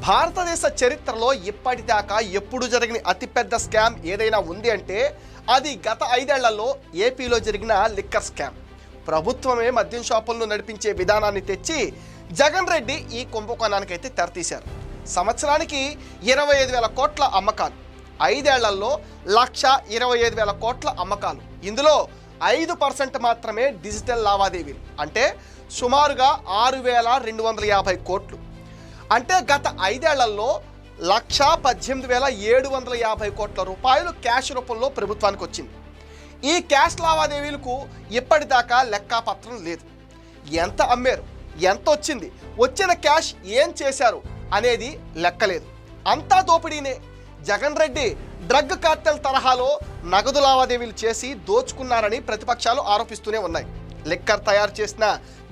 భారతదేశ చరిత్రలో ఇప్పటిదాకా ఎప్పుడు జరిగిన అతిపెద్ద స్కామ్ ఏదైనా ఉంది అంటే అది గత 5 ఏళ్లలో ఏపీలో జరిగిన లిక్కర్ స్కామ్. ప్రభుత్వమే మద్యం షాపులను నడిపించే విధానాన్ని తెచ్చి జగన్ రెడ్డి ఈ కుంభకోణానికైతే తెరతీశారు. సంవత్సరానికి 25,000 కోట్ల అమ్మకాలు, 5 ఏళ్లలో 1,25,000 కోట్ల అమ్మకాలు. ఇందులో 5% మాత్రమే డిజిటల్ లావాదేవీలు, అంటే సుమారుగా 6,250 కోట్లు. అంటే గత 5 ఏళ్లలో 1,18,750 కోట్ల రూపాయలు క్యాష్ రూపంలో ప్రభుత్వానికి వచ్చింది. ఈ క్యాష్ లావాదేవీలకు ఇప్పటిదాకా లెక్కాపత్రం లేదు. ఎంత అమ్మారు, ఎంత వచ్చింది, వచ్చిన క్యాష్ ఏం చేశారు అనేది లెక్కలేదు. అంతా దోపిడీనే. జగన్ రెడ్డి డ్రగ్ కార్టెల్ తరహాలో నగదు లావాదేవీలు చేసి దోచుకున్నారని ప్రతిపక్షాలు ఆరోపిస్తూనే ఉన్నాయి. లిక్కర్ తయారు చేసిన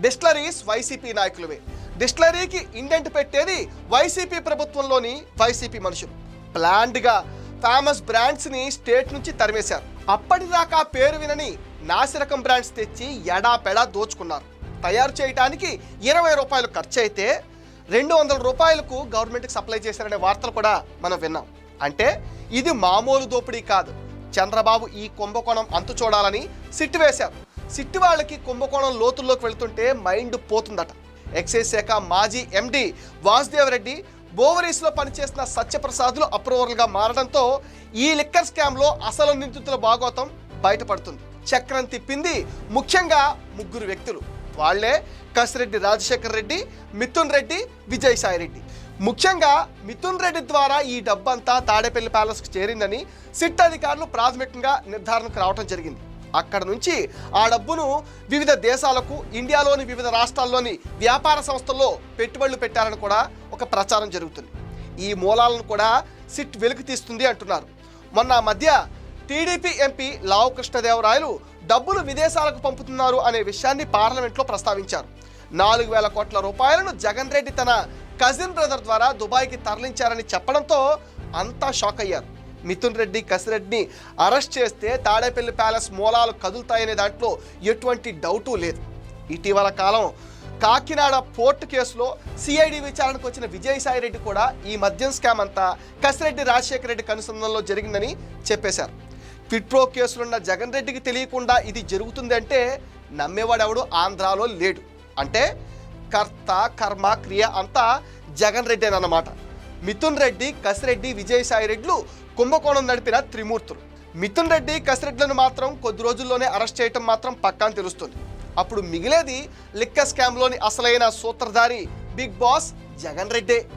డిస్టిలరీస్ వైసీపీ నాయకులవే. డిస్టిలరీకి ఇండెంట్ పెట్టేది వైసీపీ ప్రభుత్వంలోని వైసీపీ మనుషులు. ప్లాన్డ్గా ఫేమస్ బ్రాండ్స్ని స్టేట్ నుంచి తరిమేశారు. అప్పటిదాకా పేరు వినని నాసిరకం బ్రాండ్స్ తెచ్చి ఎడాపెడా దోచుకున్నారు. తయారు చేయడానికి 20 రూపాయలు ఖర్చు అయితే 200 రూపాయలకు గవర్నమెంట్కి సప్లై చేశారనే వార్తలు కూడా మనం విన్నాం. అంటే ఇది మామూలు దోపిడీ కాదు. చంద్రబాబు ఈ కుంభకోణం అంతు చూడాలని సిట్టు వేశారు. సిట్టు వాళ్ళకి కుంభకోణం లోతుల్లోకి వెళుతుంటే మైండ్ పోతుందట. ఎక్సైజ్ శాఖ మాజీ ఎండి వాసుదేవ్ రెడ్డి, బోవరీస్లో పనిచేసిన సత్యప్రసాద్లు అప్రూవర్లుగా మారడంతో ఈ లిక్కర్ స్కామ్లో అసలు నిందితుల భాగోతం బయటపడుతుంది. చక్రం తిప్పింది ముఖ్యంగా 3 వ్యక్తులు. వాళ్లే కసిరెడ్డి రాజశేఖర్ రెడ్డి, మిథున్ రెడ్డి, విజయసాయి రెడ్డి. ముఖ్యంగా మిథున్ రెడ్డి ద్వారా ఈ డబ్బంతా తాడేపల్లి ప్యాలెస్కి చేరిందని సిట్ అధికారులు ప్రాథమికంగా నిర్ధారణకు రావడం జరిగింది. అక్కడ నుంచి ఆ డబ్బును వివిధ దేశాలకు, ఇండియాలోని వివిధ రాష్ట్రాల్లోని వ్యాపార సంస్థల్లో పెట్టుబడులు పెట్టారని కూడా ఒక ప్రచారం జరుగుతుంది. ఈ మూలాలను కూడా సిట్ వెలికి తీస్తుంది అంటున్నారు. మొన్న మధ్య టీడీపీ ఎంపీ లావు కృష్ణదేవరాయలు డబ్బులు విదేశాలకు పంపుతున్నారు అనే విషయాన్ని పార్లమెంట్లో ప్రస్తావించారు. 4,000 కోట్ల రూపాయలను జగన్ రెడ్డి తన కజిన్ బ్రదర్ ద్వారా దుబాయ్కి తరలించారని చెప్పడంతో అంతా షాక్ అయ్యారు. మిథున్ రెడ్డి, కసిరెడ్డిని అరెస్ట్ చేస్తే తాడేపల్లి ప్యాలెస్ మూలాలు కదులుతాయనే దాంట్లో ఎటువంటి డౌటు లేదు. ఇటీవల కాలం కాకినాడ పోర్టు కేసులో సిఐడి విచారణకు వచ్చిన విజయసాయి రెడ్డి కూడా ఈ మద్యం స్కామ్ అంతా కసిరెడ్డి రాజశేఖర రెడ్డి కనుసంధానంలో జరిగిందని చెప్పేశారు. ఫిట్రో కేసులున్న జగన్ రెడ్డికి తెలియకుండా ఇది జరుగుతుంది అంటే నమ్మేవాడెవడు ఆంధ్రాలో లేడు. అంటే కర్త, కర్మ, క్రియ అంతా జగన్ రెడ్డి అన్నమాట. మిథున్ రెడ్డి, కసిరెడ్డి, విజయసాయి రెడ్డిలు కుంభకోణం నడిపిన త్రిమూర్తులు. మిథున్ రెడ్డి, కసిరెడ్డిలను మాత్రం కొద్ది రోజుల్లోనే అరెస్ట్ చేయటం మాత్రం పక్కాని తెలుస్తుంది. అప్పుడు మిగిలేది లిక్కర్ స్కామ్లోని అసలైన సూత్రధారి బిగ్ బాస్ జగన్ రెడ్డే.